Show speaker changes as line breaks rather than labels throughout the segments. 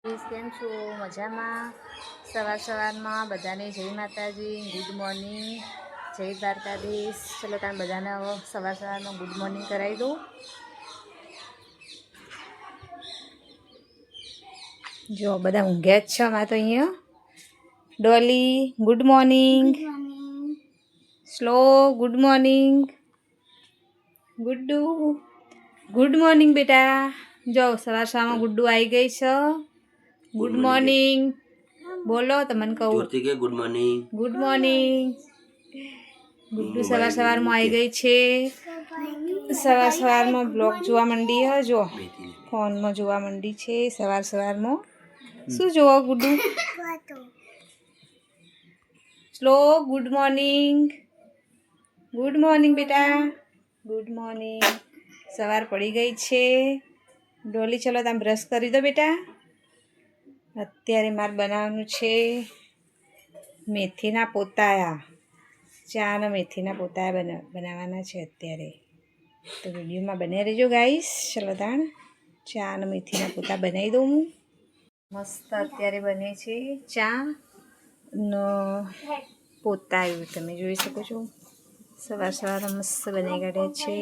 કેમ છો? મજામાં? સવારમાં બધાને જય માતાજી, ગુડ મોર્નિંગ, જય દ્વારકાધીશ. ચલો તમે બધાને સવારમાં ગુડ મોર્નિંગ કરાવી દઉં. જો બધા ઊંઘ્યા જ છે અમારે તો અહીંયા. ડોલી ગુડ મોર્નિંગ, સ્લો good morning, Guddu good morning બેટા. જો સવારમાં ગુડ્ડુ આવી ગઈ છે. ગુડ મોર્નિંગ બોલો તમને કહું.
Good morning.
Good morning. Guddu સવારમાં આવી ગઈ છે. સવારમાં બ્લોગ જોવા માંડી હે. જો ફોનમાં જોવા માંડી છે સવારમાં. શું જોવો ગુડ્ડુ? સ્લો ગુડ મોર્નિંગ. ગુડ મોર્નિંગ બેટા. Good morning. સવાર પડી ગઈ છે. ડોલી ચલો તમે બ્રશ કરી દો બેટા. અત્યારે મારે બનાવવાનું છે મેથીના પોતાયા. ચા અને મેથીના પોતાયા બનાવવાના છે અત્યારે. તો વિડીયોમાં બન્યા રહેજો ગાઈસ. ચલો તાણ ચા અને મેથીના પોતા બનાવી દઉં હું. મસ્ત અત્યારે બને છે ચા નો પોતાયું. તમે જોઈ શકો છો સવાર મસ્ત બનાવી કાઢ્યા છે.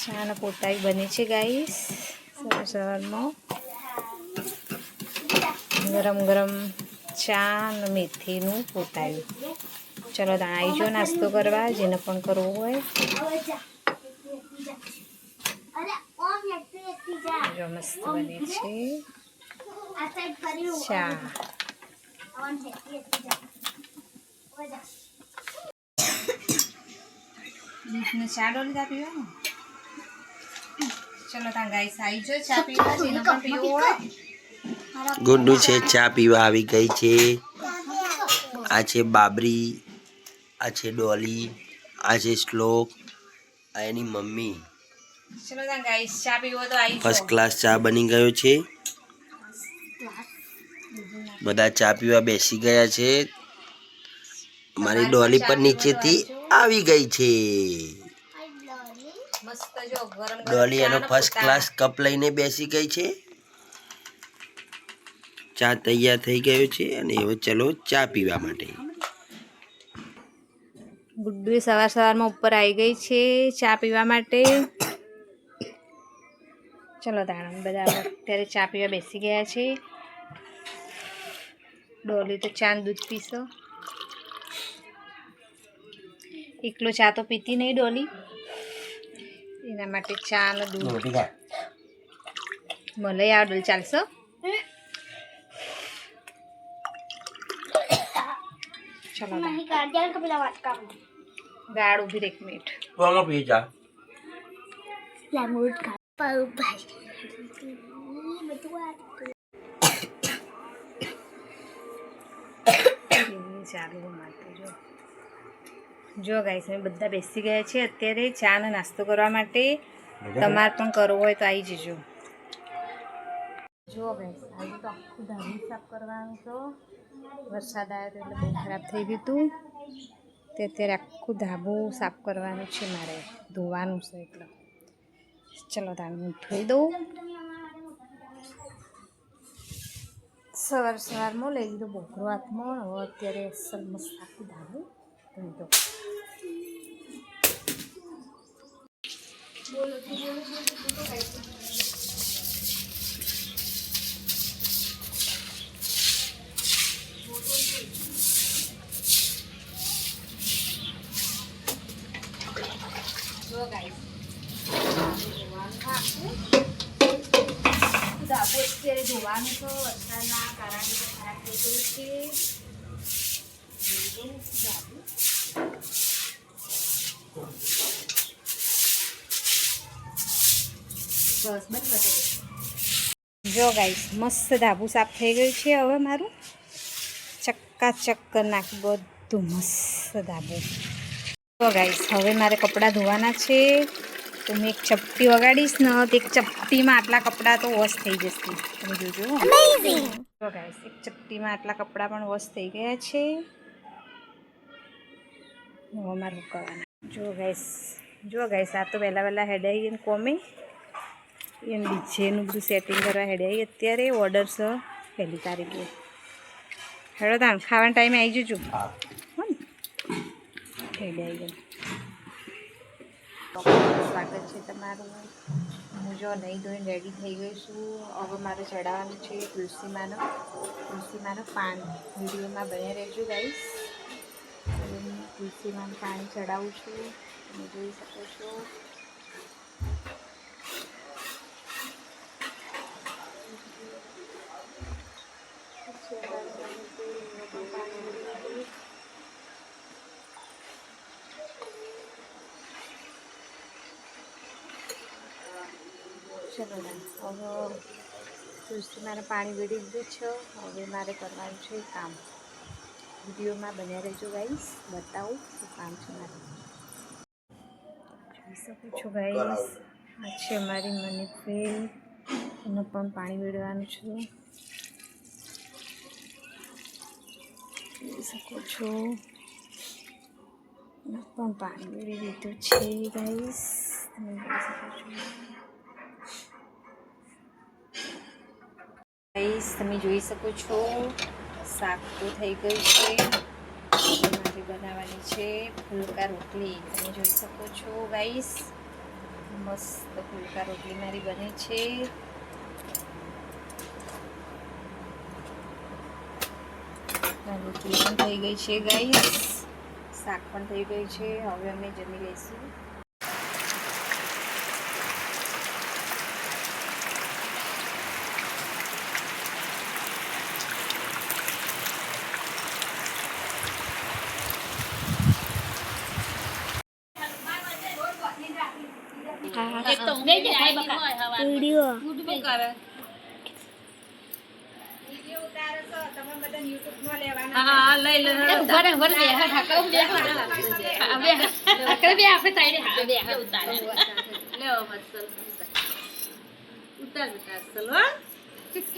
ચાનો પોતાઈ બને છે ગાઈસ સવારમાં. ગરમ ગરમ ચા અને મેથીનું પોતાયું. ચલો તાણ આવી જાઓ નાસ્તો કરવા, જેને પણ કરવો હોય. જો મસ્ત બને છે ચા. ચા ડોલી ચા પીવા. ચલો તાણ ગાઈસ આવી જાઓ ચા પીવા, જેને પણ પીવો હોય.
ગુડ્ડુ છે ચા પીવા આવી ગઈ છે. આ છે બાબરી, આ છે ડોલી, આ છે શ્લોક, આ એની મમ્મી.
ચલો તાણ ગાઈસ ચા પીવો તો આવી જાઓ.
ફર્સ્ટ ક્લાસ ચા બની ગયો છે. બધા ચા પીવા બેસી ગયા છે. મારી ડોલી પણ નીચેથી આવી ગઈ છે. ડોલી એનો ફર્સ્ટ ક્લાસ કપ લઈને બેસી ગઈ છે. ચા તૈયાર થઈ ગયો છે અને હવે ચલો ચા પીવા માટે.
ગુડ્ડુ સવારમાં ઉપર આવી ગઈ છે ચા પીવા માટે. ચલો તાણ બધા અત્યારે ચા પીવા બેસી ગયા છે. ડોલી તો ચા દૂધ પીશો. એકલો ચા તો પીતી નહીં ડોલી, એના માટે ચા ને દૂધ મળે આ ડોલી ચાલશો. ચલો ગાળ ઉભી 1 મિનિટ. ચાલુ જો ગાઈસ અમે બધા બેસી ગયા છે અત્યારે ચા નો નાસ્તો કરવા માટે. તમારે પણ કરવો હોય તો આવી જજો. જો ગાઈસ આજે તો આખું ધાબુ સાફ કરવાનું તો વરસાદ આવ્યો તો એટલે બહુ ખરાબ થઈ ગયું હતું. તે અત્યારે આખું ધાબુ સાફ કરવાનું છે મારે, ધોવાનું છે એટલે. ચલો તાણ હું ધોઈ દઉં. સવારમાં લઈ લીધો બોકરો હાથમાં. હવે અત્યારે અસલ મસ્ત આખું ધાબુ ધોઈ દઉં. જો ગાઈસ ધાબુ અત્યારે ધોવાનું તો વરસાદના કારણે ખરાબ થઈ ગયું છે. બસ બસ. જો ગાઈસ મસ્ત ધાબુ સાફ થઈ ગયું છે. હવે મારું ચક્કાચક કરી નાખ્યું બધું મસ્ત ધાબુ. તો ગાઈસ હવે મારે કપડાં ધોવાના છે. તો મેં એક ચપટી વગાડીશ ને તો એક ચપટીમાં આટલા કપડાં તો વોશ થઈ જશે. તમે જોજો. તો ગાઈસ એક ચપટીમાં આટલા કપડાં પણ વોશ થઈ ગયા છે. અમારે હુકવાના જો ગાઈસ આ તો વહેલા હેડાઈ એને કોમે એને ડીજેનું બધું સેટિંગ કરવા હેડાઈ અત્યારે ઓર્ડર છે 1 તારીખે. હેડો તાણ ખાવાનો ટાઈમે આવી જજો. હો ને હેડાઈ ગયો. સ્વાગત છે તમારું. હું જો નહીં ધોઈને રેડી થઈ ગઈ છું. હવે મારે ચડાવવાનું છે તુલસીમાનું પાણી. વિડીયોમાં બને રહેજો ગાઈસ. તુલસીમાનું પાણી ચડાવું છું, તમે જોઈ શકો છો. ચલો હવે તુલસીમાનું પાણી વેડી દીધું છે. હવે મારે કરવાનું છે કામ. વિડીયોમાં બન્યા રહેજો ગાઈસ, બતાવું શું કામ છે મારે. જોઈ શકો છો ગાઈસ, આ છે અમારી મની ફ્રેમ. એનું પણ પાણી વેડવાનું છે. જોઈ શકો છો એનું પણ પાણી વેડી દીધું છે ગાઈસ, તમે જોઈ શકો છો. ગાઈસ તમે જોઈ શકો છો શાક તો થઈ ગયું છે. મારે બનાવવાની છે ફુલકા રોટલી. તમે જોઈ શકો છો ગાઈસ, મસ્ત ફુલકા રોટલી મારી બને છે. રોટલી પણ થઈ ગઈ છે ગાઈસ, શાક પણ થઈ ગયું છે. હવે અમે જમી લઈશું. વિડીયો ઉતારે છે, તમે બધા યુટ્યુબમાં લેવાના. હા લઈ લે. ઉભા રહે બે હા કહું બે બે આપણે તાઈને હા બે ઉતારે લેવો મસ્ત ઉતાર બેટા ચલો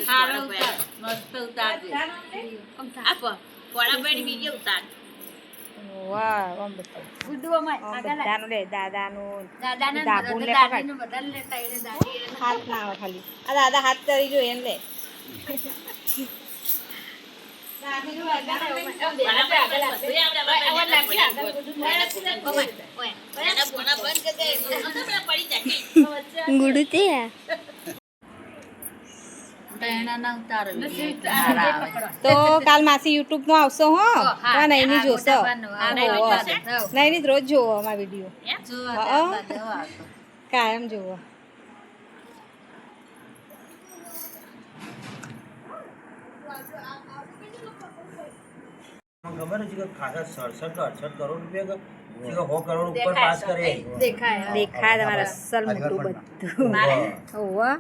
હારો ઉતાર મસ્ત ઉતાર દે આપો પોળા બેડી વિડિયો ઉતાર. વાહ ઓમ બતા ગુડવામાં આગળ લે દાદાનું દાબુ લે પકડ બદલ લે તાઈને દાદી હાથ ના આવે ખાલી આ દાદા હાથ કરી જો એને લે દાદી નું આગળ આગળ ગુડુ તે તો કાલ માસી યુટ્યુબ માં આવશો હો નહીં જોશો નહીં રોજ જોવો અમારા વિડીયો કાયમ જોવો.
ખબર છે કે ખાસા 67 કે 68 કરોડ રૂપિયા કે 100 કરોડ ઉપર પાસ કરે
દેખાય તમારા અસલ મોટું બધું ઓવા